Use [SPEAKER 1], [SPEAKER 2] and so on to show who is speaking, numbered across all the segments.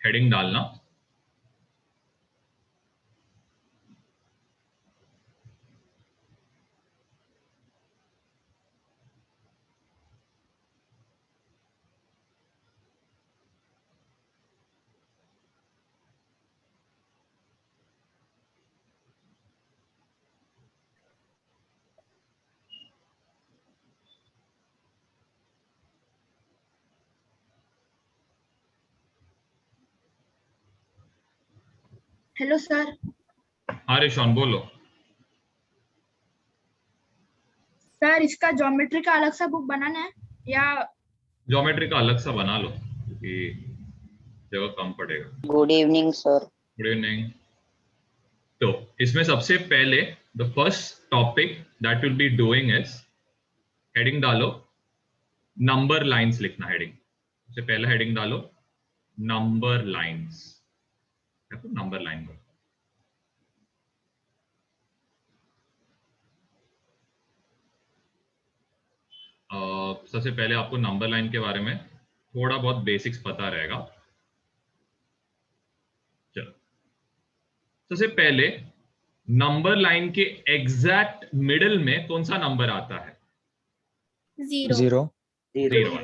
[SPEAKER 1] Heading डालना।
[SPEAKER 2] Hello sir.
[SPEAKER 1] हाँ रिशॉन बोलो।
[SPEAKER 2] सर इसका ज्योमेट्री का अलग सा बुक बनाना है या?
[SPEAKER 1] ज्योमेट्री का अलग सा बना लो क्योंकि जगह कम पड़ेगा।
[SPEAKER 3] Good evening sir.
[SPEAKER 1] Good evening. तो इसमें सबसे पहले the first topic that will be doing is heading डालो, नंबर लाइंस लिखना। हेडिंग सबसे पहले हेडिंग डालो नंबर लाइंस। नंबर लाइन को सबसे पहले आपको नंबर लाइन के बारे में थोड़ा बहुत बेसिक्स पता रहेगा। चलो सबसे पहले नंबर लाइन के एग्जैक्ट मिडिल में कौन सा नंबर आता है?
[SPEAKER 2] Zero.
[SPEAKER 1] Zero.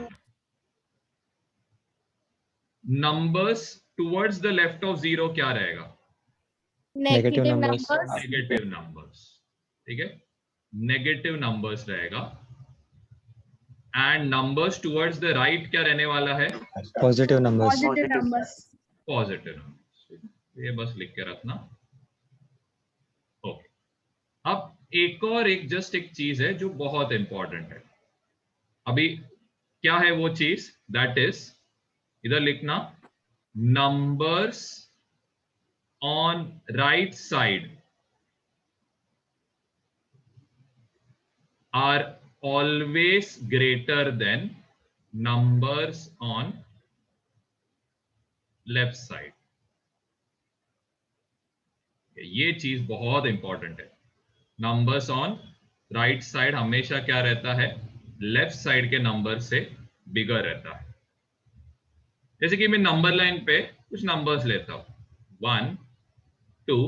[SPEAKER 1] Numbers towards the left of zero क्या रहेगा?
[SPEAKER 2] Negative numbers.
[SPEAKER 1] Negative numbers. ठीक है, नेगेटिव नंबर्स रहेगा। And numbers towards the right क्या रहने वाला है?
[SPEAKER 4] Positive numbers.
[SPEAKER 2] Positive numbers.
[SPEAKER 1] Positive numbers. ये बस लिख के रखना। ओके, अब एक जस्ट एक चीज है जो बहुत इंपॉर्टेंट है। अभी क्या है वो चीज? दैट इज, इधर लिखना numbers on right side are always greater than numbers on left side। ये चीज बहुत इंपॉर्टेंट है। नंबर्स ऑन राइट साइड हमेशा क्या रहता है? लेफ्ट साइड के नंबर से बिगर रहता है। जैसे कि मैं नंबर लाइन पे कुछ नंबर्स लेता हूं, 1 2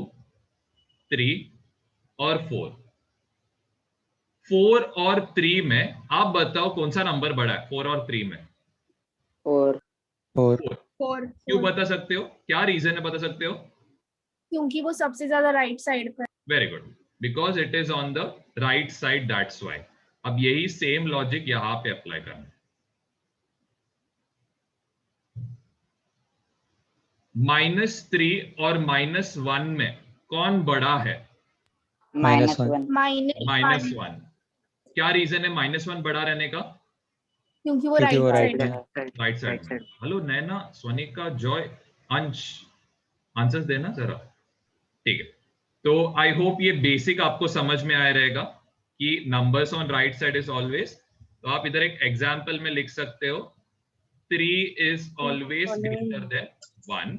[SPEAKER 1] 3 और 4। 4 और 3 में आप बताओ कौन सा नंबर बड़ा है? 4 और 3 में?
[SPEAKER 3] 4।
[SPEAKER 2] 4।
[SPEAKER 1] क्यों बता सकते हो? क्या रीजन है बता सकते हो?
[SPEAKER 2] क्योंकि वो सबसे ज्यादा राइट साइड पर।
[SPEAKER 1] Very good, because it is on the right side, that's why. अब यही सेम लॉजिक यहां पे अप्लाई करना है। -3 और -1 में कौन बड़ा है?
[SPEAKER 3] -1।
[SPEAKER 1] -1। क्या रीजन है -1 बड़ा रहने का?
[SPEAKER 2] क्योंकि वो
[SPEAKER 4] क्योंकि वो
[SPEAKER 2] राइट
[SPEAKER 4] right
[SPEAKER 2] साइड
[SPEAKER 4] है।
[SPEAKER 1] राइट साइड में। हेलो नैना, सोनिका, जॉय, अंश, आंसर्स देना जरा। ठीक है, तो आई होप ये बेसिक आपको समझ में आया रहेगा कि numbers on right side is always. तो आप इधर एक एग्जांपल में लिख सकते हो 3 is always greater than 1।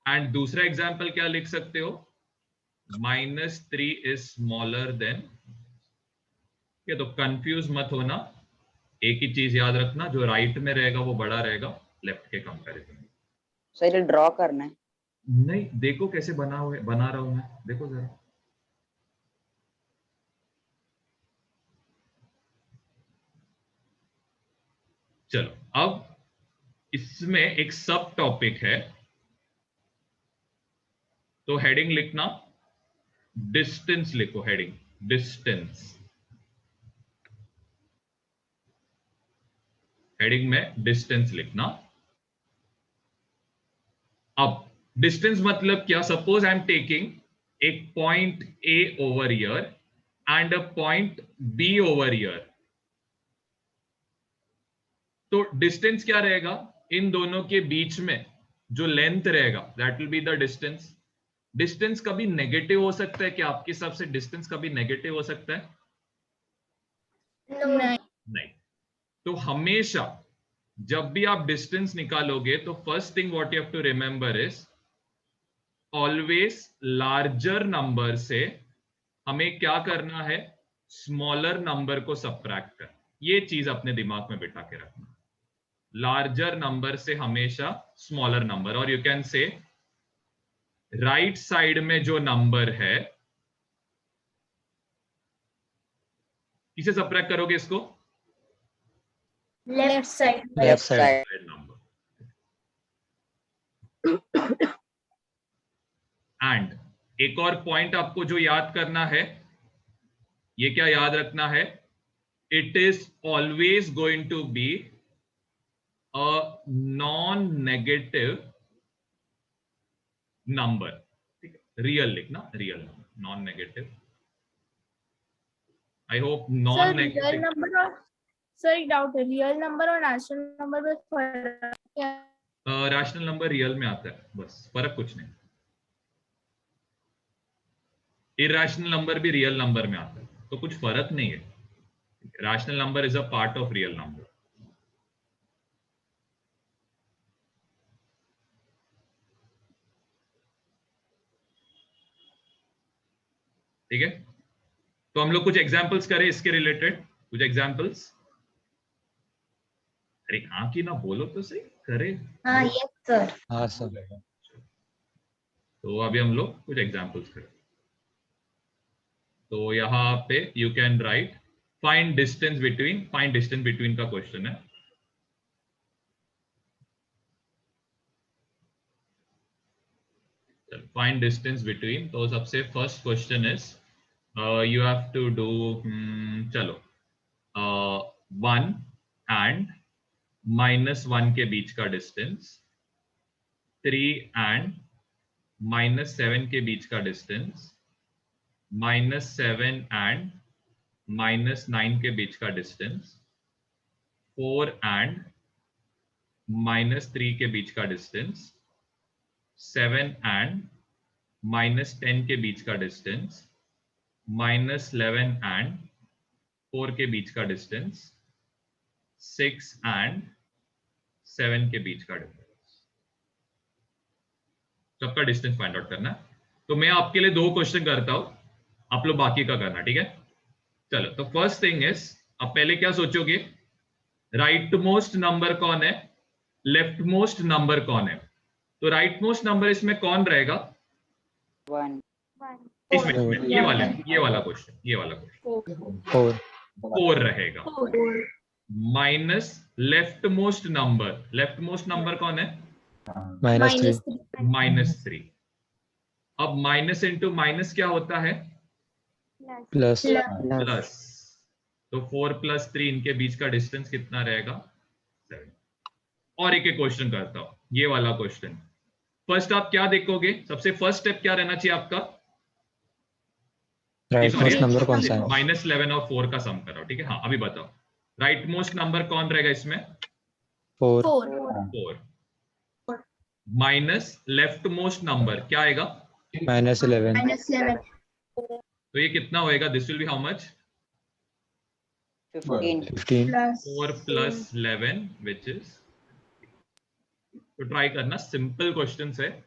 [SPEAKER 1] And दूसरा एग्जांपल क्या लिख सकते हो? -3 इज स्मॉलर देन। ये तो कंफ्यूज मत होना, एक ही चीज याद रखना, जो राइट में रहेगा वो बड़ा रहेगा लेफ्ट के कंपैरिजन में।
[SPEAKER 3] सर ये ड्रॉ करना है?
[SPEAKER 1] नहीं, देखो कैसे बना रहा हूं मैं, देखो जरा। चलो अब इसमें एक सब टॉपिक है, तो हेडिंग लिखना डिस्टेंस। लिखो हेडिंग डिस्टेंस। हेडिंग में डिस्टेंस लिखना। अब डिस्टेंस मतलब क्या? सपोज आई एम टेकिंग एक point A over here and a point B over here. तो डिस्टेंस क्या रहेगा? इन दोनों के बीच में जो लेंथ रहेगा that will be the distance. Distance कभी नेगेटिव हो सकता है क्या? आपके हिसाब से डिस्टेंस कभी नेगेटिव हो सकता है? नहीं। तो हमेशा जब भी आप डिस्टेंस निकालोगे तो first thing what you have to remember is always larger number से हमें क्या करना है? स्मॉलर नंबर को सबट्रैक्ट कर। ये चीज अपने दिमाग में बिठा के रखना। लार्जर नंबर से हमेशा स्मॉलर नंबर, और you can say right side में जो नंबर है, किसे सबट्रैक्ट करोगे इसको?
[SPEAKER 2] Left side.
[SPEAKER 3] Left side.
[SPEAKER 1] Number. And एक और पॉइंट आपको जो याद करना है, ये क्या याद रखना है? It is always going to be a non negative number. ठीक है, रियल लिखना, real number, non negative. I hope non
[SPEAKER 2] real
[SPEAKER 1] negative.
[SPEAKER 2] Number और सर एक डाउट है, रियल नंबर और नेचुरल नंबर में फर्क क्या है?
[SPEAKER 1] रैशनल नंबर रियल में आता है, बस, फर्क कुछ नहीं। इरेशनल नंबर भी रियल नंबर में आता है, तो कुछ फर्क नहीं है। Rational number is a part of real number. ठीक है, तो हम लोग कुछ एग्जांपल्स करें इसके रिलेटेड, कुछ एग्जांपल्स। अरे हाँ की ना बोलो तो सही, करे।
[SPEAKER 2] हाँ यस सर।
[SPEAKER 4] हाँ सर।
[SPEAKER 1] तो अभी हम लोग कुछ एग्जांपल्स करें। तो यहाँ पे you can write find distance between का क्वेश्चन है। फाइंड डिस्टेंस बिटवीन, तो सबसे first question is you have to do, चलो 1 एंड -1 के बीच का डिस्टेंस, 3 एंड -7 के बीच का डिस्टेंस, -7 एंड -9 के बीच का डिस्टेंस, 4 एंड -3 के बीच का डिस्टेंस, 7 एंड -10 के बीच का डिस्टेंस, -11 एंड 4 के बीच का डिस्टेंस, 6 एंड 7 के बीच का डिस्टेंस। सबका डिस्टेंस फाइंड आउट करना है। तो मैं आपके लिए 2 क्वेश्चन करता हूं, आप लोग बाकी का करना, ठीक है? चलो, तो फर्स्ट थिंग इज, अब पहले क्या सोचोगे, राइट मोस्ट नंबर कौन है, लेफ्ट मोस्ट नंबर कौन है? तो राइट मोस्ट नंबर इसमें कौन रहेगा?
[SPEAKER 3] 1
[SPEAKER 1] इसमें ये वाला क्वेश्चन, ये वाला क्वेश्चन 4 रहेगा। माइनस लेफ्ट मोस्ट नंबर कौन है? -3। अब माइनस इंटू माइनस क्या होता है?
[SPEAKER 4] प्लस।
[SPEAKER 1] प्लस। तो 4 + 3, इनके बीच का डिस्टेंस कितना रहेगा? 7। और एक क्वेश्चन करता हूं, ये वाला क्वेश्चन। फर्स्ट आप क्या देखोगे, सबसे फर्स्ट स्टेप क्या रहना चाहिए आपका?
[SPEAKER 4] राइट मोस्ट नंबर कौन सा है?
[SPEAKER 1] -11 और 4 का सम करो, ठीक है? हाँ, अभी बताओ राइट मोस्ट नंबर कौन रहेगा इसमें?
[SPEAKER 4] 4।
[SPEAKER 1] 4 माइनस लेफ्ट मोस्ट नंबर क्या आएगा?
[SPEAKER 4] -11।
[SPEAKER 1] तो ये कितना होएगा? This will be how much?
[SPEAKER 3] 15
[SPEAKER 1] 4 + 11 which is, तो ट्राई करना, सिंपल क्वेश्चन है।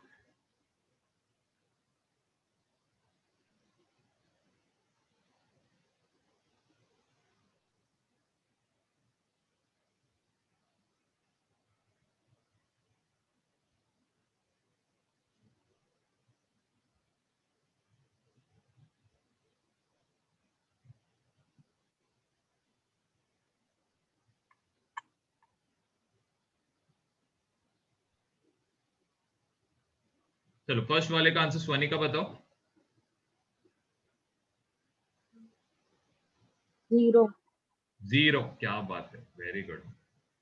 [SPEAKER 1] चलो, फर्स्ट वाले का आंसर स्वनी का बताओ। 0। क्या बात है, वेरी गुड।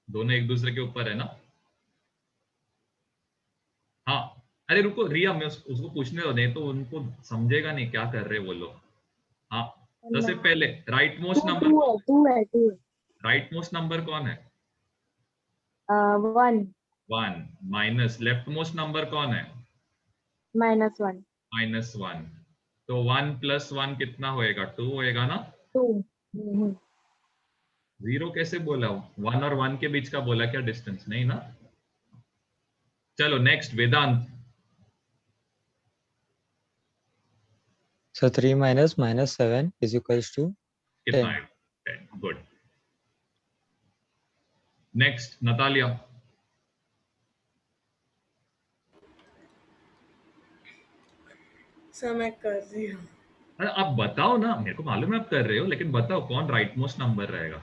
[SPEAKER 1] दोनों एक दूसरे के ऊपर है ना? हाँ, अरे रुको रिया, मैं उसको पूछने दो, नहीं तो उनको समझेगा नहीं क्या कर रहे वो लोग। हाँ, सबसे पहले राइट मोस्ट नंबर कौन है? 1 माइनस लेफ्ट मोस्ट नंबर कौन है? -1। तो 1 + 1 कितना होएगा? 2 होएगा ना? 0 कैसे बोला? 1 और 1 के बीच का बोला क्या डिस्टेंस? नहीं ना? चलो next, Vedanta.
[SPEAKER 4] So 3 minus -7 is equals to
[SPEAKER 1] कितना
[SPEAKER 4] 10.
[SPEAKER 1] है? 10। गुड। Next, Natalia.
[SPEAKER 5] सर मैं कर रही हूँ।
[SPEAKER 1] अरे आप बताओ ना, मेरे को मालूम है आप कर रहे हो, लेकिन बताओ कौन राइट मोस्ट नंबर रहेगा।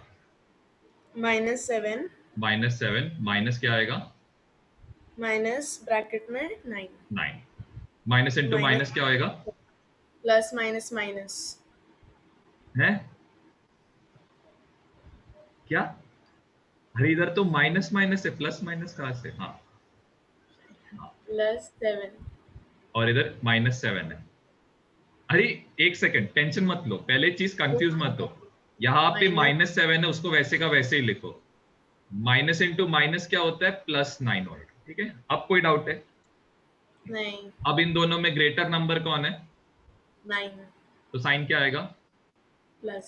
[SPEAKER 5] -7
[SPEAKER 1] -7 माइनस क्या आएगा?
[SPEAKER 5] माइनस ब्रैकेट में 9
[SPEAKER 1] 9 माइनस इंटू
[SPEAKER 5] माइनस
[SPEAKER 1] माइनस क्या होएगा?
[SPEAKER 5] प्लस माइनस माइनस
[SPEAKER 1] है क्या? अरे इधर तो माइनस माइनस है, प्लस माइनस कहाँ से? हाँ
[SPEAKER 5] +7
[SPEAKER 1] और इधर -7 है। अरे एक सेकंड, टेंशन मत लो, पहले चीज कंफ्यूज मत हो। यहाँ पे -7 है, उसको वैसे का वैसे ही लिखो। माइनस इंटू माइनस क्या होता है? +9 होगा। ठीक है, अब कोई डाउट है?
[SPEAKER 5] नहीं
[SPEAKER 1] अब इन दोनों में ग्रेटर नंबर कौन है?
[SPEAKER 5] 9
[SPEAKER 1] तो साइन क्या आएगा?
[SPEAKER 5] प्लस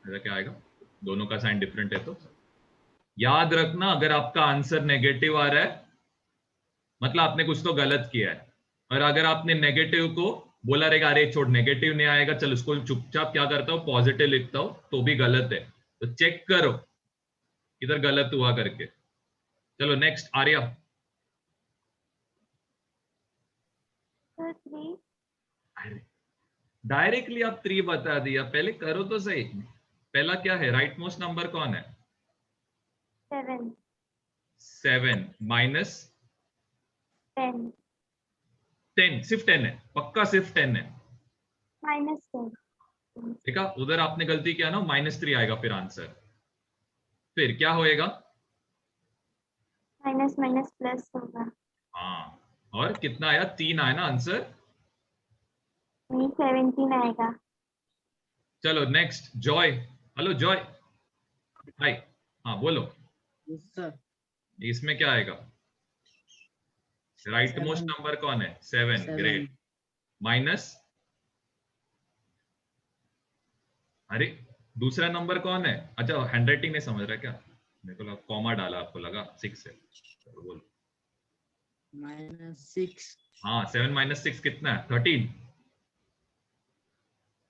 [SPEAKER 1] ऐसा क्या आएगा? दोनों का साइन डिफरेंट है तो याद रखना, अगर आपका आंसर नेगेटिव आ रहा है मतलब आपने कुछ तो गलत किया है। और अगर आपने नेगेटिव को बोला रहेगा अरे छोड़ नेगेटिव नहीं आएगा, चल उसको चुपचाप क्या करता हूँ पॉजिटिव लिखता हूँ, तो भी गलत है। तो चेक करो इधर गलत हुआ करके। चलो नेक्स्ट आर्या। डायरेक्टली आप 3 बता दिया, पहले करो तो सही। पहला क्या है? राइट मोस्ट नंबर कौन है?
[SPEAKER 6] 7
[SPEAKER 1] 7 माइनस
[SPEAKER 6] 10
[SPEAKER 1] 10, सिर्फ 10 है पक्का, सिर्फ 10 है।
[SPEAKER 6] -10
[SPEAKER 1] देखा उधर आपने गलती किया ना, -3 आएगा फिर आंसर। फिर क्या होएगा?
[SPEAKER 6] माइनस माइनस प्लस होगा।
[SPEAKER 1] हाँ, और कितना आया? 3 आया ना आंसर।
[SPEAKER 6] 17 आएगा।
[SPEAKER 1] चलो नेक्स्ट जॉय। हेलो जॉय, हाय। हाँ बोलो,
[SPEAKER 3] सर
[SPEAKER 1] इसमें क्या आएगा? राइट मोस्ट नंबर कौन है? 7, ग्रेट। माइनस, अरे दूसरा नंबर कौन है? अच्छा हैंडराइटिंग नहीं समझ रहा क्या? मेरे को लगा कॉमा डाला, आपको लगा 6 है। चलो बोलो।
[SPEAKER 3] -6
[SPEAKER 1] हाँ 7 माइनस 6 कितना है? 13।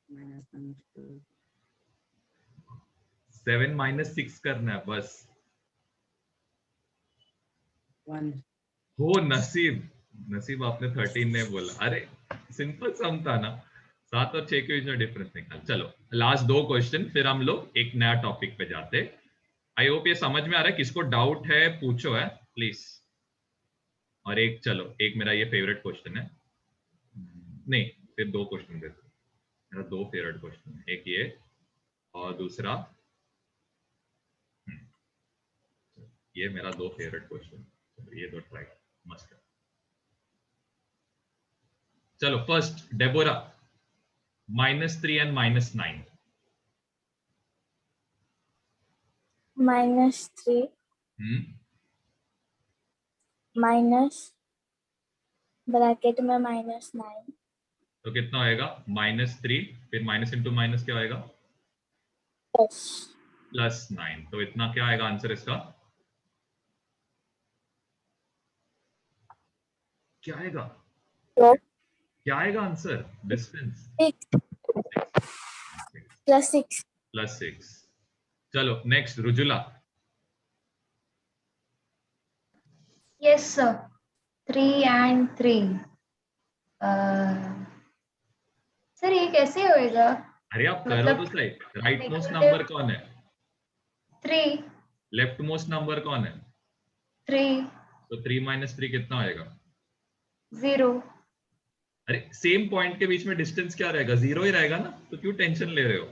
[SPEAKER 3] -2
[SPEAKER 1] 7 माइनस 6 करना है बस।
[SPEAKER 3] 1
[SPEAKER 1] हो नसीब, नसीब आपने 13 ने बोला। अरे सिंपल सम था ना, 7 और 6 के बीच में डिफरेंस निकाल। चलो लास्ट 2 क्वेश्चन, फिर हम लोग एक नया टॉपिक पे जाते। आई होप ये समझ में आ रहा है। किसको डाउट है पूछो है प्लीज। और एक चलो, एक मेरा ये फेवरेट क्वेश्चन है, नहीं फिर 2 क्वेश्चन दे दो। मेरा 2 फेवरेट क्वेश्चन है, एक ये और दूसरा ये मेरा 2 फेवरेट क्वेश्चन। ये 2 ट्राई मस्त है। चलो first Deborah, -3 and -9।
[SPEAKER 6] -3 minus bracket में -9
[SPEAKER 1] तो कितना होएगा? -3 फिर माइनस इंटू माइनस क्या होएगा? +9। तो इतना क्या आएगा आंसर इसका? क्या आएगा?
[SPEAKER 6] तो
[SPEAKER 1] क्या आएगा आंसर? डिस्टेंस
[SPEAKER 6] 6 +6
[SPEAKER 1] +6। चलो next Rujula.
[SPEAKER 7] Yes, sir. 3 and 3. Sir ये कैसे होएगा?
[SPEAKER 1] अरे आप करो
[SPEAKER 7] मतलब
[SPEAKER 1] तो सही। राइट मोस्ट
[SPEAKER 7] negative
[SPEAKER 1] नंबर कौन है?
[SPEAKER 7] 3
[SPEAKER 1] लेफ्ट मोस्ट नंबर कौन है?
[SPEAKER 7] 3
[SPEAKER 1] तो 3 माइनस 3 कितना आएगा?
[SPEAKER 7] 0.
[SPEAKER 1] अरे सेम पॉइंट के बीच में डिस्टेंस क्या रहेगा? 0 ही रहेगा ना, तो क्यों टेंशन ले रहे हो?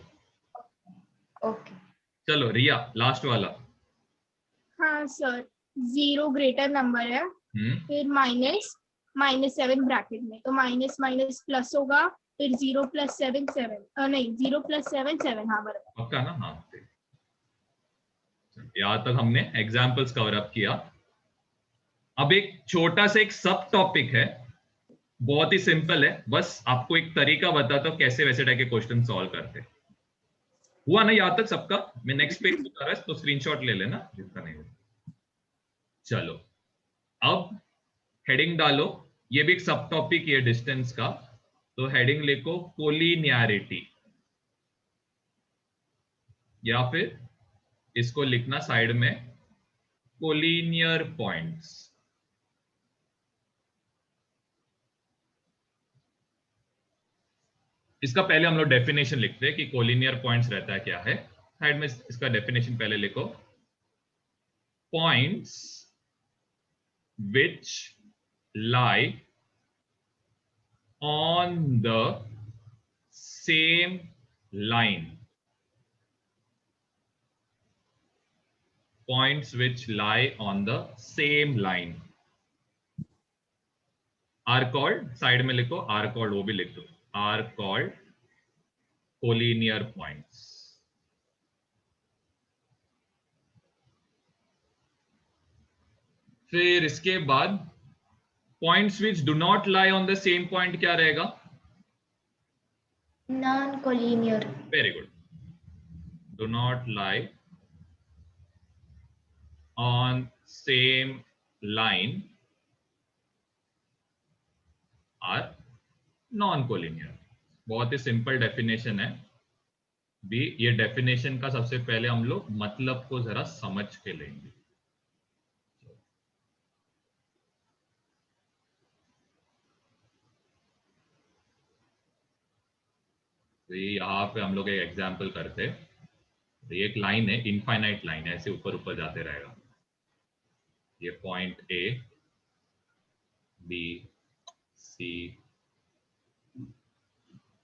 [SPEAKER 7] Okay.
[SPEAKER 1] चलो रिया लास्ट वाला।
[SPEAKER 2] हाँ सर, 0 ग्रेटर नंबर है, फिर -7 ब्रैकेट में, तो माइनस माइनस प्लस होगा, फिर 0 + 7 7 नहीं 0 + 7 7। हाँ बराबर।
[SPEAKER 1] पक्का ना? हाँ यहाँ तक हमने एग्जाम्पल्स कवर अप किया। अब एक छोटा सा एक सब टॉपिक है, बहुत ही सिंपल है, बस आपको एक तरीका बताता हूँ कैसे वैसे टाइप के क्वेश्चन सॉल्व करते। हुआ ना यहाँ तक सबका? मैं नेक्स्ट पेज बता रहा है, तो स्क्रीनशॉट ले लेना जिसका नहीं हुआ। चलो अब हेडिंग डालो, ये भी एक सब टॉपिक है डिस्टेंस का, तो हेडिंग लिखो कोलिनियरिटी, या फिर इसको लिखना साइड में कोलिनियर पॉइंट्स। इसका पहले हम लोग डेफिनेशन लिखते हैं कि कोलिनियर पॉइंट्स रहता है क्या है। साइड में इसका डेफिनेशन पहले लिखो, points which lie on the same line, points which lie on the same line are called, side में लिखो are called, वो भी लिख दो, are called collinear points। फिर इसके बाद points which do not lie on the same point क्या रहेगा?
[SPEAKER 7] Non-collinear.
[SPEAKER 1] Very good, do not lie on same line are non-collinear। बहुत ही सिंपल डेफिनेशन है भी। ये डेफिनेशन का सबसे पहले हम लोग मतलब को जरा समझ के लेंगे। तो ये यहाँ पे हम लोग एक एग्जाम्पल करते हैं। ये एक लाइन है, इनफाइनाइट लाइन है, ऐसे ऊपर ऊपर जाते रहेगा। ये point A, B, C,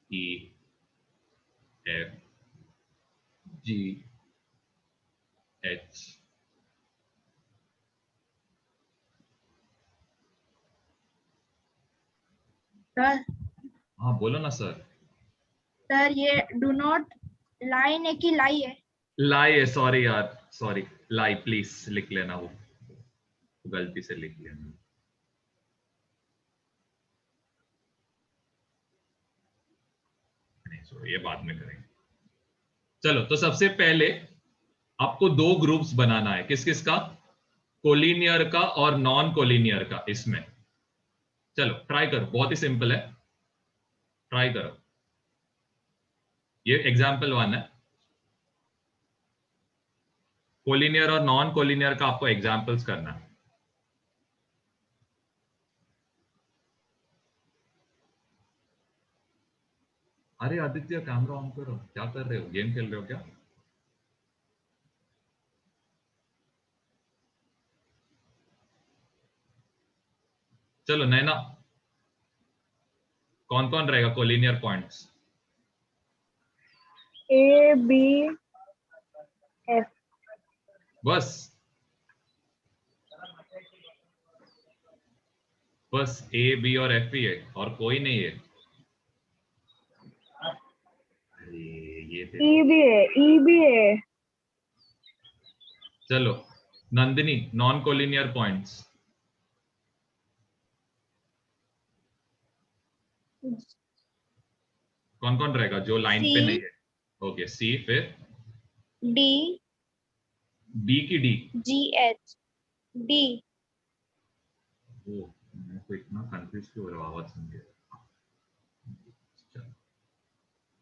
[SPEAKER 1] E, F, G, H,
[SPEAKER 2] sir
[SPEAKER 1] हाँ बोलो ना सर।
[SPEAKER 2] सर ये डू नॉट लाइन है कि लाई है?
[SPEAKER 1] लाई है, सॉरी यार, सॉरी, लाई प्लीज लिख लेना, वो गलती से लिख लेना। ये बाद में करेंगे। चलो, तो सबसे पहले आपको दो ग्रुप्स बनाना है। किस किस का? कोलिनियर का और नॉन कोलिनियर का। इसमें चलो ट्राई करो, बहुत ही सिंपल है, ट्राई करो। ये एग्जाम्पल 1 है। कोलिनियर और नॉन कोलिनियर का आपको एग्जाम्पल्स करना है। अरे आदित्य, कैमरा ऑन करो, क्या कर रहे हो? गेम खेल रहे हो क्या? चलो नैना, कौन कौन रहेगा collinear points?
[SPEAKER 6] A B F।
[SPEAKER 1] बस बस ए, बी और एफ ही है, और कोई नहीं है? अरे ये
[SPEAKER 6] E भी है, E भी है।
[SPEAKER 1] चलो नंदिनी, नॉन कोलिनियर पॉइंट्स। कौन कौन रहेगा जो लाइन पे
[SPEAKER 2] C,
[SPEAKER 1] नहीं है? ओके, सी, फिर
[SPEAKER 2] D,
[SPEAKER 1] बी की डी।
[SPEAKER 2] G, H, D।
[SPEAKER 1] ओ, मैं तो इतना कंफ्यूज क्यों हो रहा हूँ, आवाज सुन के।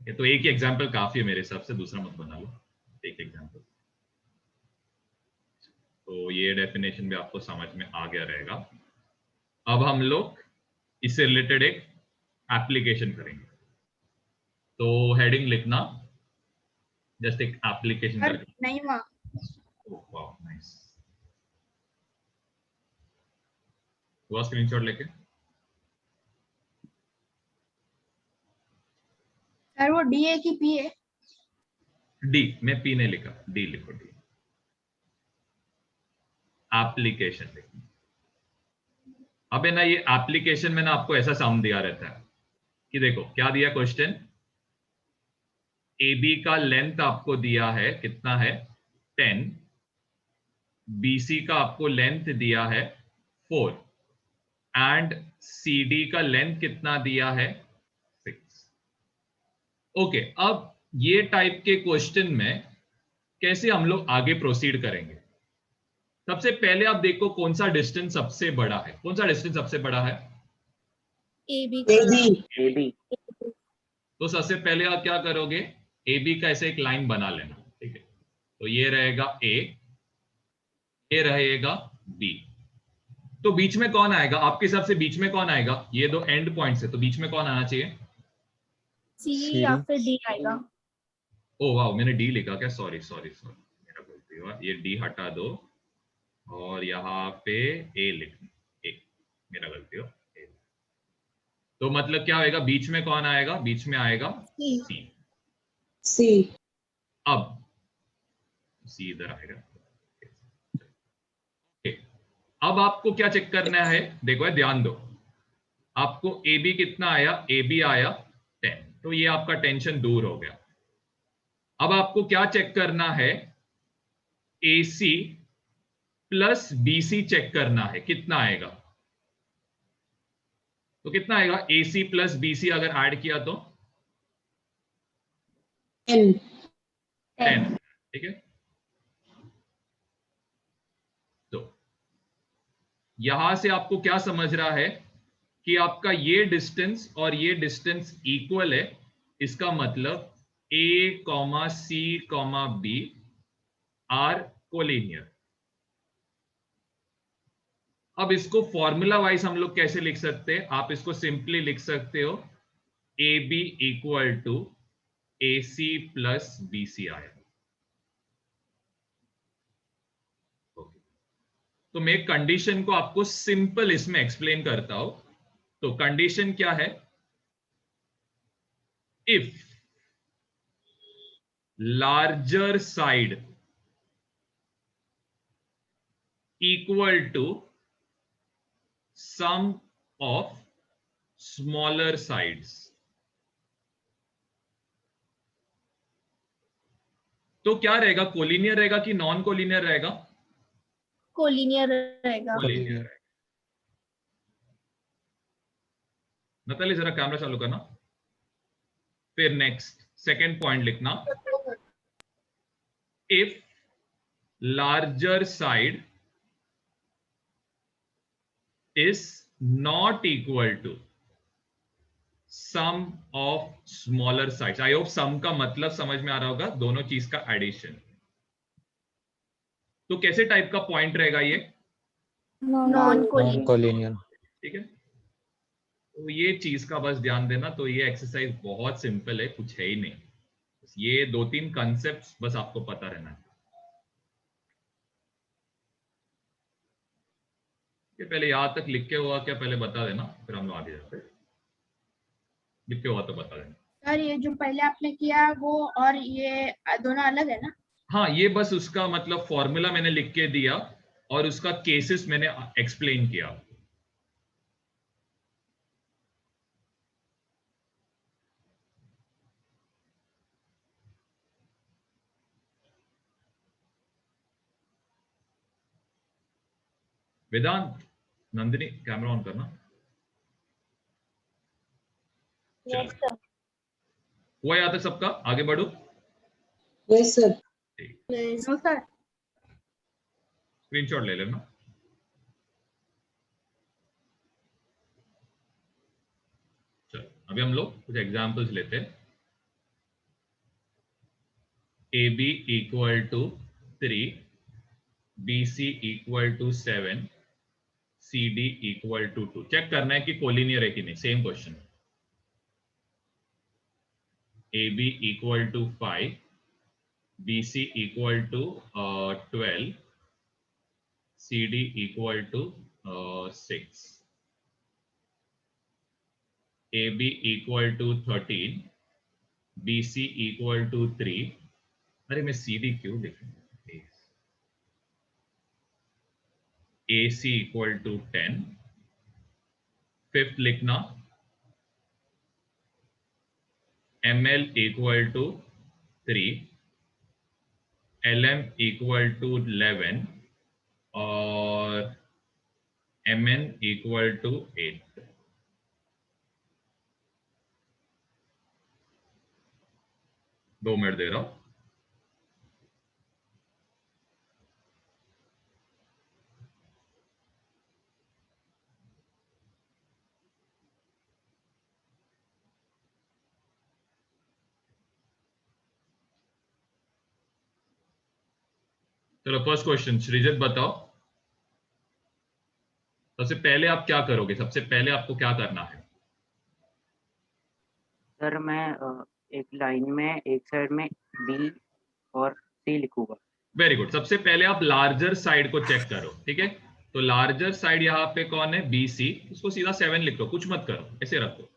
[SPEAKER 1] ये तो एक ही एग्जांपल काफी है मेरे हिसाब से, दूसरा मत बना लो, एक एग्जांपल। तो ये डेफिनेशन भी आपको समझ में आ गया रहेगा। अब हम लोग इससे रिलेटेड एक एप्लीकेशन करेंगे। तो हेडिंग लिखना, जस्ट एक एप्लीकेशन करके।
[SPEAKER 2] नहीं हुआ।
[SPEAKER 1] वाओ नाइस, वो स्क्रीनशॉट लेके।
[SPEAKER 2] सर वो D है कि P है?
[SPEAKER 1] डी, मैं पी नहीं लिखा, डी लिखो, डी। एप्लीकेशन लिखना। अब है ना, ये एप्लीकेशन में ना आपको ऐसा सम दिया रहता है कि देखो क्या दिया क्वेश्चन। ए बी का लेंथ आपको दिया है, कितना है? 10। BC का आपको लेंथ दिया है 4 एंड CD का लेंथ कितना दिया है? 6। ओके, अब ये टाइप के क्वेश्चन में कैसे हम लोग आगे प्रोसीड करेंगे? सबसे पहले आप देखो कौन सा डिस्टेंस सबसे बड़ा है। कौन सा डिस्टेंस सबसे बड़ा है?
[SPEAKER 2] AB।
[SPEAKER 1] तो सबसे पहले आप क्या करोगे? AB का ऐसे एक लाइन बना लेना, ठीक है? तो ये रहेगा A, ये रहेगा B। तो बीच में कौन आएगा आपके हिसाब से? बीच में कौन आएगा? ये दो एंड पॉइंट्स है, तो बीच में कौन आना चाहिए?
[SPEAKER 2] सी
[SPEAKER 4] CD.
[SPEAKER 2] या फिर डी आएगा।
[SPEAKER 1] ओ वाह, मैंने डी लिखा क्या? सॉरी सॉरी सॉरी, मेरा गलती हुआ। ये डी हटा दो और यहाँ पे ए लिखना, ए, मेरा गलती हो। ए। तो मतलब क्या होएगा, बीच में कौन आएगा? बीच में आएगा
[SPEAKER 2] सी।
[SPEAKER 1] सी।
[SPEAKER 6] सी।
[SPEAKER 1] अब सी इधर आएगा। ओके, अब आपको क्या चेक करना है? देखो ध्यान दो, आपको ए बी कितना आया? ए बी आया 10, तो ये आपका टेंशन दूर हो गया। अब आपको क्या चेक करना है? A C plus B C check करना है, कितना आएगा? तो कितना आएगा? ए सी प्लस बी सी अगर ऐड किया तो
[SPEAKER 6] 10।
[SPEAKER 1] 10, ठीक है। तो यहां से आपको क्या समझ रहा है कि आपका ये डिस्टेंस और ये डिस्टेंस इक्वल है। इसका मतलब A comma C comma B are collinear. अब इसको फॉर्मूला वाइज हम लोग कैसे लिख सकते हैं? आप इसको सिंपली लिख सकते हो A B equal to A C plus B C आया। तो मैं कंडीशन को आपको सिंपल इसमें एक्सप्लेन करता हूं। तो कंडीशन क्या है? If larger side equal to sum of smaller sides, तो क्या रहेगा? कोलिनियर रहेगा कि नॉन कोलिनियर रहेगा?
[SPEAKER 2] कोलिनियर रहेगा।
[SPEAKER 1] कोलिनियर रहेगा। नताली जरा कैमरा चालू करना। फिर नेक्स्ट सेकंड पॉइंट लिखना, if larger side is not equal to sum of smaller sides. I hope sum का मतलब समझ में आ रहा होगा, दोनों चीज का एडिशन। तो कैसे टाइप का पॉइंट रहेगा ये?
[SPEAKER 2] Non collinear.
[SPEAKER 4] Non-collinear.
[SPEAKER 1] ठीक है, तो ये चीज का बस ध्यान देना। तो ये एक्सरसाइज बहुत सिंपल है, कुछ है ही नहीं, बस ये 2-3 कॉन्सेप्ट्स बस आपको पता रहना है। पहले यहां तक लिख के हुआ क्या पहले बता देना, फिर हम लोग आगे जाते हैं। लिख के हुआ तो बता देना।
[SPEAKER 8] सर ये जो पहले आपने किया वो और ये दोनों अलग है ना?
[SPEAKER 1] हाँ, ये बस उसका मतलब फॉर्मूला मैंने लिख के दिया और उसका केसेस मैंने एक्सप्लेन किया। वेदांत, नंदिनी कैमरा ऑन करना।
[SPEAKER 6] Yes, sir.
[SPEAKER 1] हुआ यहाँ तक सबका? आगे बढ़ो।
[SPEAKER 6] Yes, sir.
[SPEAKER 5] नहीं
[SPEAKER 8] नो सर।
[SPEAKER 1] स्क्रीनशॉट ले लेना। चलो अभी हम लोग कुछ एग्जांपल्स लेते हैं। A B equal to 3, B C equal to 7, C D equal to 2। Check करना है कि कोलिनियर है कि नहीं। Same question. A B equal to 5, B C equal to 12, C D equal to 6, A B equal to 13, B C equal to 3। अरे मैं C D क्यों लिखूं? A C equal to 10। Fifth लिखना M L equal to 3, L M equal to 11 और M N equal to 8। दो minute दे रहा हूं। चलो फर्स्ट क्वेश्चन, श्रीजित बताओ। सबसे पहले आप क्या करोगे? सबसे पहले आपको क्या करना है?
[SPEAKER 3] सर मैं एक लाइन में एक साइड में बी और सी लिखूंगा।
[SPEAKER 1] Very good. सबसे पहले आप लार्जर साइड को चेक करो, ठीक है। तो लार्जर साइड यहाँ पे कौन है, बी सी, उसको सीधा 7 लिख लो, कुछ मत करो, ऐसे रखो।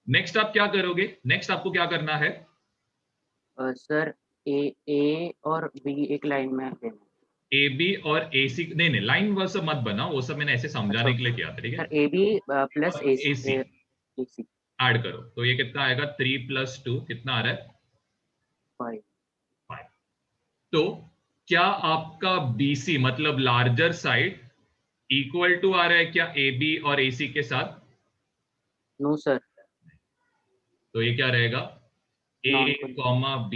[SPEAKER 1] नेक्स्ट आप क्या करोगे, नेक्स्ट आपको क्या करना है,
[SPEAKER 3] सर ए और बी एक लाइन में देना।
[SPEAKER 1] ए बी और ए सी, नहीं नहीं लाइन वो सब मत बनाओ, वो सब मैंने ऐसे समझाने के लिए किया था, ठीक है।
[SPEAKER 3] Sir A B plus A
[SPEAKER 1] AC
[SPEAKER 3] C
[SPEAKER 1] add करो, तो ये कितना आएगा, 3 + 2 कितना आ रहा है,
[SPEAKER 3] 5।
[SPEAKER 1] 5। तो क्या आपका BC मतलब लार्जर साइड इक्वल टू आ रहा है क्या AB और AC के साथ?
[SPEAKER 3] No sir.
[SPEAKER 1] तो ये क्या रहेगा, A,
[SPEAKER 3] Non-collinear.
[SPEAKER 1] B,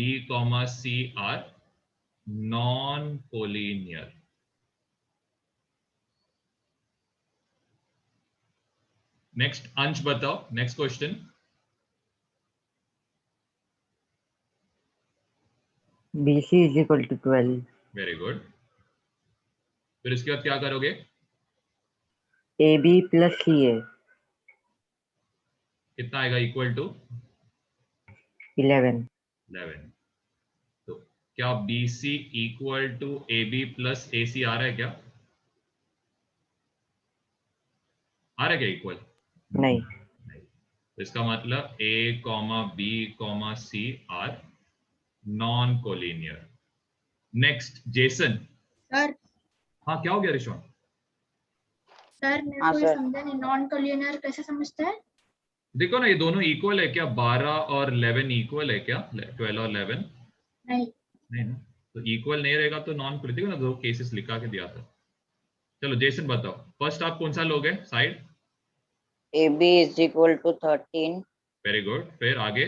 [SPEAKER 1] C are non collinear. Next answer बताओ, next question.
[SPEAKER 3] BC is equal to 12.
[SPEAKER 1] Very good. फिर इसके बाद क्या करोगे,
[SPEAKER 3] AB plus CA
[SPEAKER 1] कितना आएगा, इक्वल टू
[SPEAKER 3] 11.
[SPEAKER 1] 11। तो क्या BC equal to AB plus AC आ रहा है क्या, आ रहा है क्या इक्वल?
[SPEAKER 3] नहीं।
[SPEAKER 1] तो इसका मतलब A, B, C are non collinear. Next Jason.
[SPEAKER 8] Sir
[SPEAKER 1] हाँ क्या हो गया रिशॉन?
[SPEAKER 8] सर मेरे को ये समझा नहीं, नॉन कोलिनियर कैसे समझते हैं?
[SPEAKER 1] देखो ना, ये दोनों इक्वल है क्या, 12 और 11 इक्वल है क्या, 12 और 11?
[SPEAKER 8] नहीं।
[SPEAKER 1] नहीं ना, तो इक्वल नहीं रहेगा तो नॉन कोलिनियर। देखो ना, दो केसेस लिखा के दिया था। चलो जेसन बताओ, फर्स्ट आप कौन सा लोगे side?
[SPEAKER 9] AB is equal to 13.
[SPEAKER 1] Very good. फिर आगे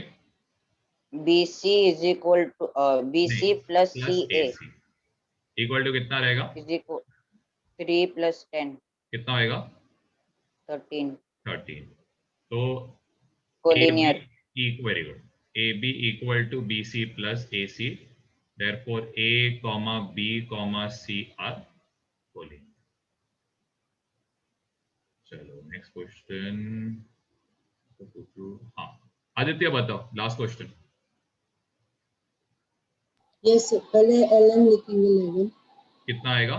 [SPEAKER 9] BC is equal to BC plus CA
[SPEAKER 1] equal to कितना रहेगा,
[SPEAKER 9] is equal 3 plus 10.
[SPEAKER 1] कितना होएगा,
[SPEAKER 9] 13.
[SPEAKER 1] 13। तो
[SPEAKER 9] Collinear.
[SPEAKER 1] Very good, AB equal to BC plus AC, therefore A, B, C are collinear. चलो next question. हाँ आदित्य बताओ, लास्ट क्वेश्चन।
[SPEAKER 6] यस सर, पहले ln लिखेंगे 11.
[SPEAKER 1] कितना आएगा,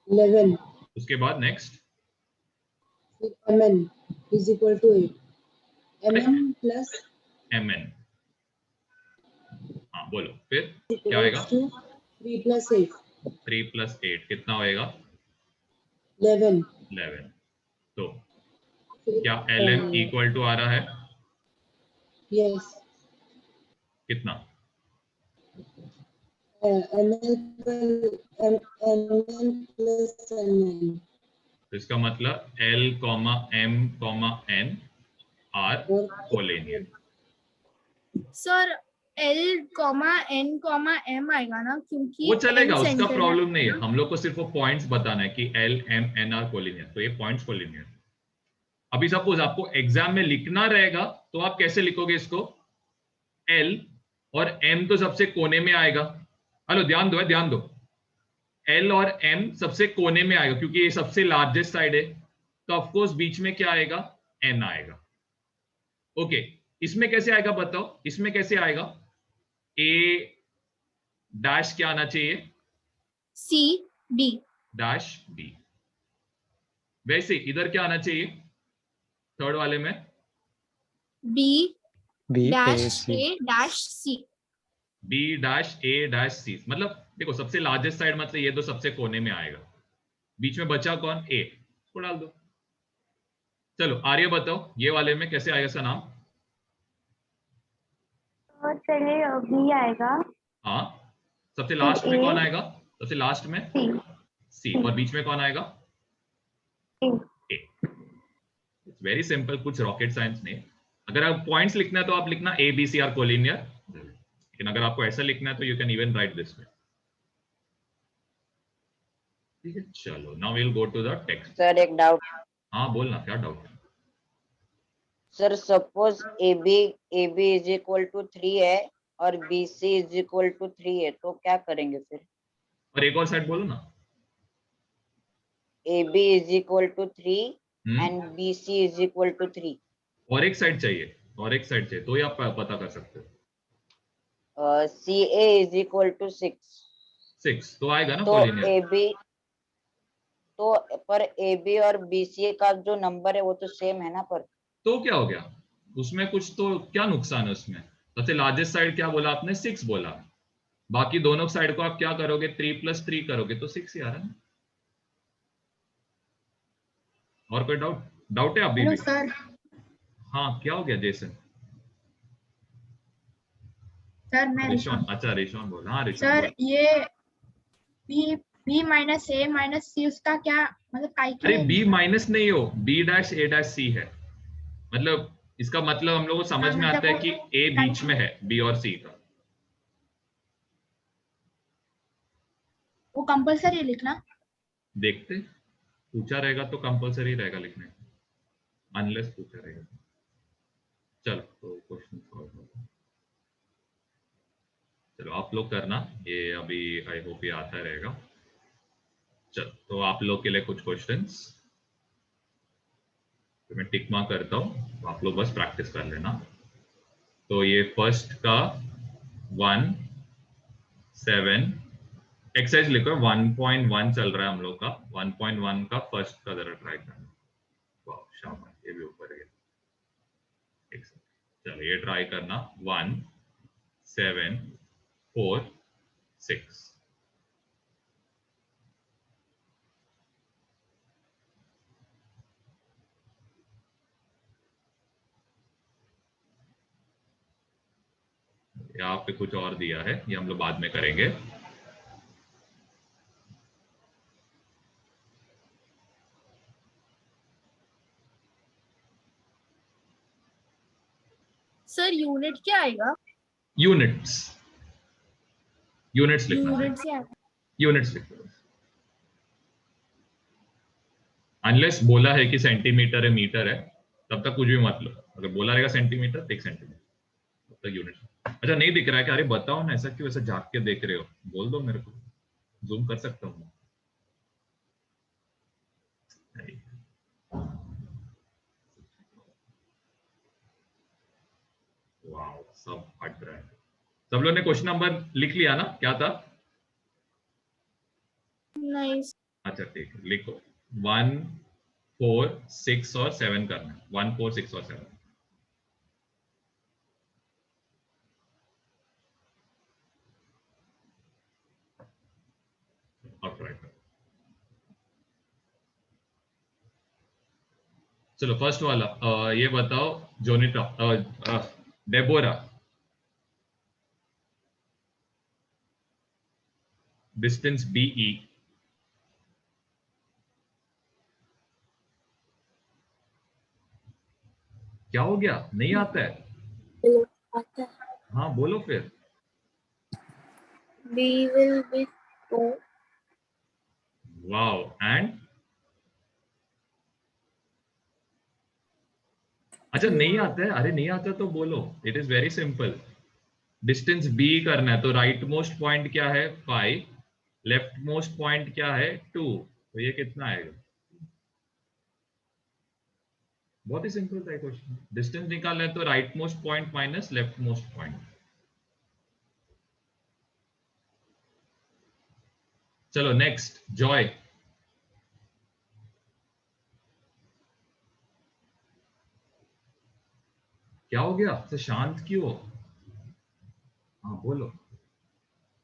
[SPEAKER 6] 11.
[SPEAKER 1] उसके बाद नेक्स्ट
[SPEAKER 6] फिर mn is equal to 8. mn plus
[SPEAKER 1] mn। हाँ बोलो फिर क्या आएगा,
[SPEAKER 6] 3 plus 8.
[SPEAKER 1] 3 + 8 कितना होएगा,
[SPEAKER 6] 11.
[SPEAKER 1] 11। तो क्या ln इक्वल टू आ रहा है,
[SPEAKER 6] यस,
[SPEAKER 1] कितना,
[SPEAKER 6] mn plus mn.
[SPEAKER 1] तो इसका मतलब L, M, N are collinear.
[SPEAKER 2] Sir L, N, M आएगा ना, क्योंकि
[SPEAKER 1] वो चलेगा,
[SPEAKER 2] N
[SPEAKER 1] उसका
[SPEAKER 2] सेंटर
[SPEAKER 1] प्रॉब्लम नहीं है, हम लोग को सिर्फ वो पॉइंट्स बताना है कि L, M, N are collinear, तो ये पॉइंट्स कोलिनियर। अभी सपोज आपको एग्जाम में लिखना रहेगा तो आप कैसे लिखोगे इसको, L और M तो सबसे कोने में आएगा। हेलो ध्यान दो, ध्यान दो, L और M सबसे कोने में आएगा क्योंकि ये सबसे लार्जेस्ट साइड है, तो ऑफकोर्स बीच में क्या आएगा, N आएगा। ओके, इसमें कैसे आएगा बताओ, इसमें कैसे आएगा, A डैश क्या आना चाहिए,
[SPEAKER 2] C B
[SPEAKER 1] डैश B। वैसे इधर क्या आना चाहिए, थर्ड वाले में
[SPEAKER 2] B
[SPEAKER 4] B
[SPEAKER 2] dash
[SPEAKER 4] AC.
[SPEAKER 2] A dash C।
[SPEAKER 1] B dash A dash C, मतलब देखो सबसे लार्जेस्ट साइड मतलब ये तो सबसे कोने में आएगा, बीच में बचा कौन, A, उसको डाल दो। चलो आर्य बताओ, ये वाले में कैसे आएगा इसका नाम?
[SPEAKER 7] तो चलिए B आएगा।
[SPEAKER 1] हाँ, सबसे लास्ट में कौन आएगा, सबसे लास्ट में C, और बीच में कौन आएगा, A। इट्स वेरी सिंपल, कुछ रॉकेट साइंस नहीं। अगर आप पॉइंट्स लिखना है तो आप लिखना A, B, C are collinear, लेकिन अगर आपको ऐसा लिखना है तो you can even write this way. ठीक है, चलो now we will go to the text.
[SPEAKER 9] Sir एक डाउट।
[SPEAKER 1] हाँ बोलना, क्या डाउट है?
[SPEAKER 9] Sir suppose AB is equal to 3 है और BC is equal to 3 है, तो क्या करेंगे फिर?
[SPEAKER 1] और एक और साइड बोलो ना,
[SPEAKER 9] AB is equal to 3 and BC is equal to 3.
[SPEAKER 1] और एक साइड चाहिए, और एक साइड चाहिए तो ही आप पता कर सकते हो।
[SPEAKER 9] CA इज इक्वल टू 6,
[SPEAKER 1] 6 तो आएगा ना
[SPEAKER 9] तो
[SPEAKER 1] कोलिनियर।
[SPEAKER 9] AB, तो पर AB और BCA का जो नंबर है वो तो सेम है ना। पर
[SPEAKER 1] तो क्या हो गया उसमें, कुछ तो क्या नुकसान है उसमें? सबसे लार्जेस्ट साइड क्या बोला आपने? 6 बोला। बाकी दोनों साइड को आप क्या करोगे? 3 + 3 करोगे तो 6 ही आ रहा है। और कोई डाउट है अभी
[SPEAKER 8] हेलो
[SPEAKER 1] भी?
[SPEAKER 8] सर।
[SPEAKER 1] हाँ क्या हो गया जेसन?
[SPEAKER 8] सर मैं
[SPEAKER 1] रिशॉन,
[SPEAKER 8] रिशॉन।
[SPEAKER 1] अच्छा रिशॉन बोल। हाँ रिशॉन
[SPEAKER 8] सर
[SPEAKER 1] बोल।
[SPEAKER 8] ये बी बी माइनस ए माइनस सी उसका क्या मतलब काई
[SPEAKER 1] अरे
[SPEAKER 8] के?
[SPEAKER 1] बी माइनस नहीं हो, B-A-C है। मतलब इसका मतलब हम लोग को समझ
[SPEAKER 8] हाँ
[SPEAKER 1] में
[SPEAKER 8] मतलब
[SPEAKER 1] आता है कि ए बीच में है B और C का।
[SPEAKER 8] वो कंपलसरी है लिखना?
[SPEAKER 1] देखते, पूछा रहेगा तो कंपलसरी रहेगा लिखने, अनलेस पूछा रहेगा। चलो तो क्वेश्चन सॉल्व करते हैं। चलो आप लोग करना ये, अभी आई होप ये आता रहेगा। चलो तो आप लोग के लिए कुछ क्वेश्चंस तो मैं टिक मार्क करता हूँ, आप लोग बस प्रैक्टिस कर लेना। तो ये फर्स्ट का 1 7 एक्सरसाइज लिखो, 1.1 चल रहा है हम लोग का। 1.1 का फर्स्ट का जरा ट्राई करना। वाह शाबाश, ये भी ऊपर गया। चलो ये ट्राई करना। 1 7 4 6। यहाँ पे कुछ और दिया है, ये हम लोग बाद में करेंगे।
[SPEAKER 2] सर यूनिट क्या आएगा?
[SPEAKER 1] यूनिट्स, यूनिट्स लिखना
[SPEAKER 2] यूनिट
[SPEAKER 1] चाहिए,
[SPEAKER 2] से आएगा।
[SPEAKER 1] यूनिट्स लिखो। अनलेस बोला है कि सेंटीमीटर है मीटर है तब तक कुछ भी मत लो। अगर बोला रहेगा सेंटीमीटर तो 1 सेंटीमीटर, तब तक यूनिट। अच्छा नहीं दिख रहा है क्या? अरे बताओ ना, ऐसा क्यों ऐसा झांक के देख रहे हो? बोल दो मेरे को, जूम कर सकता हूँ। वाह सब हट रहा है। सब लोग ने क्वेश्चन नंबर लिख लिया ना? क्या था?
[SPEAKER 2] नहीं
[SPEAKER 1] अच्छा ठीक है, लिखो। 1 4 6 और 7 करना है। 1 4 6 और 7। और ट्राई करो। चलो फर्स्ट वाला ये बताओ जोनिटा, डेबोरा, डिस्टेंस BE। क्या हो गया? नहीं आता है? हाँ बोलो फिर।
[SPEAKER 5] B will be 2.
[SPEAKER 1] Wow, and अच्छा नहीं आता है? अरे नहीं आता तो बोलो, it is very simple. Distance B करना है तो राइट मोस्ट पॉइंट क्या है? 5, लेफ्ट मोस्ट पॉइंट क्या है? 2, तो ये कितना आएगा? बहुत ही सिंपल था क्वेश्चन। डिस्टेंस निकालना है तो right most point minus left most point. चलो नेक्स्ट, जॉय। क्या हो गया? तो शांत क्यों हो? हाँ बोलो।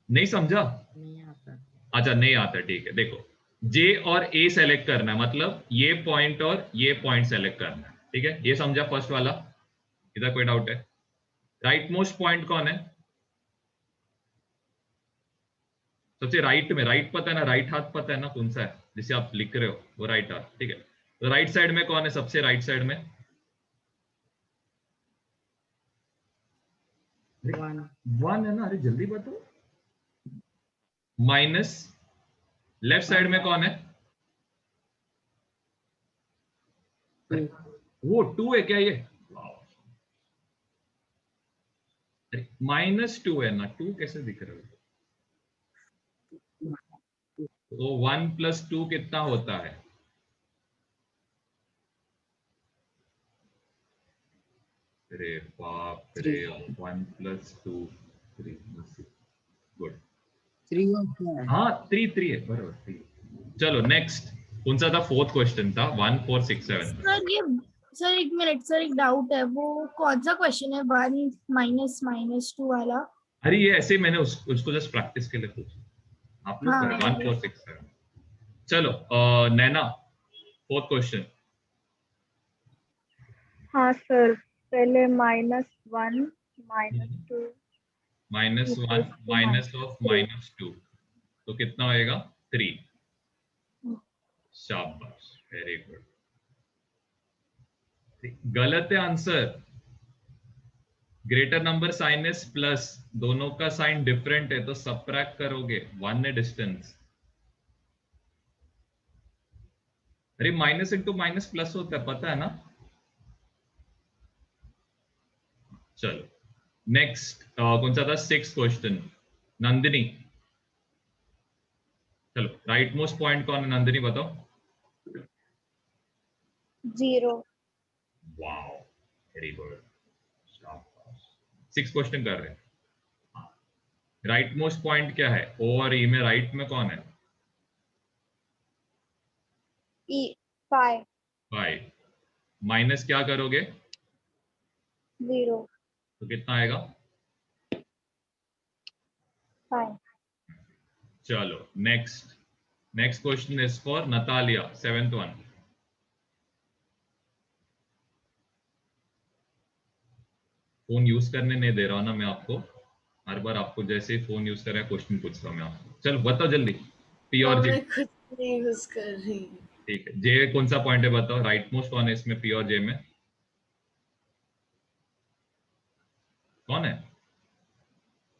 [SPEAKER 1] नहीं समझा?
[SPEAKER 9] नहीं आता।
[SPEAKER 1] अच्छा नहीं आता, ठीक है। देखो J और A सेलेक्ट करना है, मतलब ये पॉइंट और ये पॉइंट सेलेक्ट करना है, ठीक है? ये समझा फर्स्ट वाला? इधर कोई डाउट है? राइट मोस्ट पॉइंट कौन है? सबसे राइट में, राइट पता है ना? राइट हाथ पता है ना कौन सा है जिसे आप लिख रहे हो? वो राइट हाथ, ठीक है। तो राइट साइड में कौन है? सबसे राइट साइड में 1 है ना? अरे जल्दी बताओ। माइनस लेफ्ट साइड में कौन है? वो 2 है क्या ये? -2 है ना? 2 कैसे दिख रहा है? तो 1 + 2 कितना होता है? अरे बाप रे 1 + 2 3 गुड
[SPEAKER 6] 3 और क्या है?
[SPEAKER 1] हाँ 3 है बराबर 3 चलो नेक्स्ट कौन सा था फोर्थ क्वेश्चन था 1 4 6 7
[SPEAKER 2] सर ये सर एक मिनट सर एक डाउट है वो कौन सा क्वेश्चन है 1 - -2 वाला
[SPEAKER 1] अरे ये ऐसे ही मैंने उसको जस्ट प्रैक्टिस के लिए पूछा आप लोग
[SPEAKER 2] हाँ,
[SPEAKER 1] करें 1 4 6 7 चलो नैना फोर्थ क्वेश्चन
[SPEAKER 7] हाँ सर पहले -1 -2
[SPEAKER 1] -1 माइनस ऑफ -2 तो कितना होएगा 3 शाबाश वेरी गुड गलत है answer greater number sign is plus दोनों का साइन डिफरेंट है तो सबट्रैक्ट करोगे 1 है डिस्टेंस अरे माइनस इंटू माइनस प्लस होता है पता है ना चलो नेक्स्ट कौन सा था 6th क्वेश्चन नंदिनी चलो राइट मोस्ट पॉइंट कौन है नंदिनी बताओ
[SPEAKER 7] 0
[SPEAKER 1] वाओ वेरी गुड 6 क्वेश्चन कर रहे हैं राइट मोस्ट पॉइंट क्या है ओ और ई में राइट में कौन है
[SPEAKER 7] E 5
[SPEAKER 1] 5 माइनस क्या करोगे
[SPEAKER 7] 0
[SPEAKER 1] तो कितना आएगा
[SPEAKER 7] 5
[SPEAKER 1] चलो next question is for Natalia 7th one phone use करने नहीं दे रहा ना मैं आपको हर बार आपको जैसे ही फोन यूज कर रहा है क्वेश्चन पूछता हूँ मैं आपको चलो बताओ जल्दी पी और जे
[SPEAKER 5] कुछ नहीं यूज कर रही
[SPEAKER 1] ठीक है जे कौन सा पॉइंट है बताओ राइट मोस्ट कौन है इसमें पी और जे में कौन है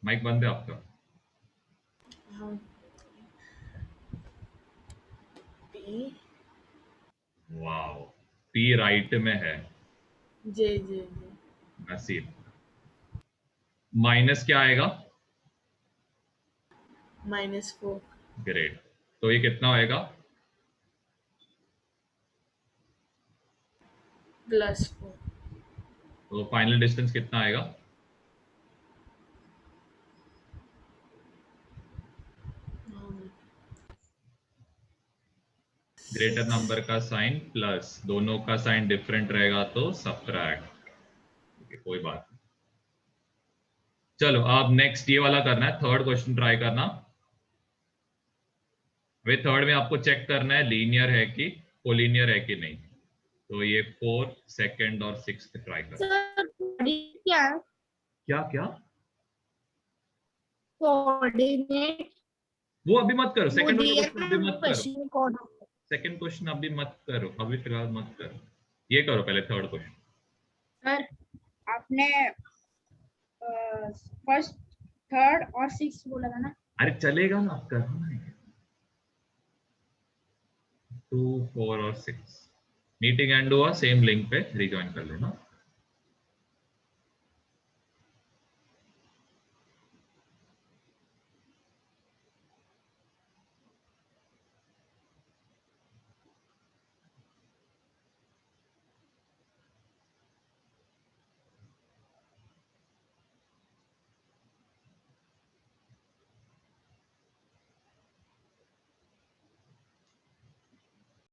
[SPEAKER 1] माइक बंद है आपका
[SPEAKER 5] हाँ पी
[SPEAKER 1] वाओ पी राइट में है
[SPEAKER 5] जे जे
[SPEAKER 1] नसीब माइनस क्या आएगा
[SPEAKER 5] -4
[SPEAKER 1] ग्रेट तो ये कितना होएगा
[SPEAKER 5] +4
[SPEAKER 1] तो फाइनल डिस्टेंस कितना आएगा ग्रेटर नंबर का साइन प्लस दोनों का साइन डिफरेंट रहेगा तो सबट्रैक्ट कोई बात नहीं चलो अब नेक्स्ट ये वाला करना है थर्ड क्वेश्चन ट्राई करना वे थर्ड में आपको चेक करना है लीनियर है कि कोलिनियर है कि नहीं तो ये 4th 2nd और 6th ट्राई करना
[SPEAKER 2] सर क्या है
[SPEAKER 1] क्या क्या
[SPEAKER 2] कोऑर्डिनेट
[SPEAKER 1] वो अभी मत करो
[SPEAKER 2] वो
[SPEAKER 1] सेकंड
[SPEAKER 2] दिया
[SPEAKER 1] क्वेश्चन अभी मत करो
[SPEAKER 2] क्वेश्चन कोऑर्डिनेट
[SPEAKER 1] सेकंड क्वेश्चन अभी मत करो अभी फिलहाल मत करो ये करो पहले थर्ड क्वेश्चन
[SPEAKER 8] सर आपने फर्स्ट थर्ड और 6 बोला था ना
[SPEAKER 1] अरे चलेगा ना आप करना है 2 4 और 6 मीटिंग एंड हुआ सेम लिंक पे रिजॉइन कर लेना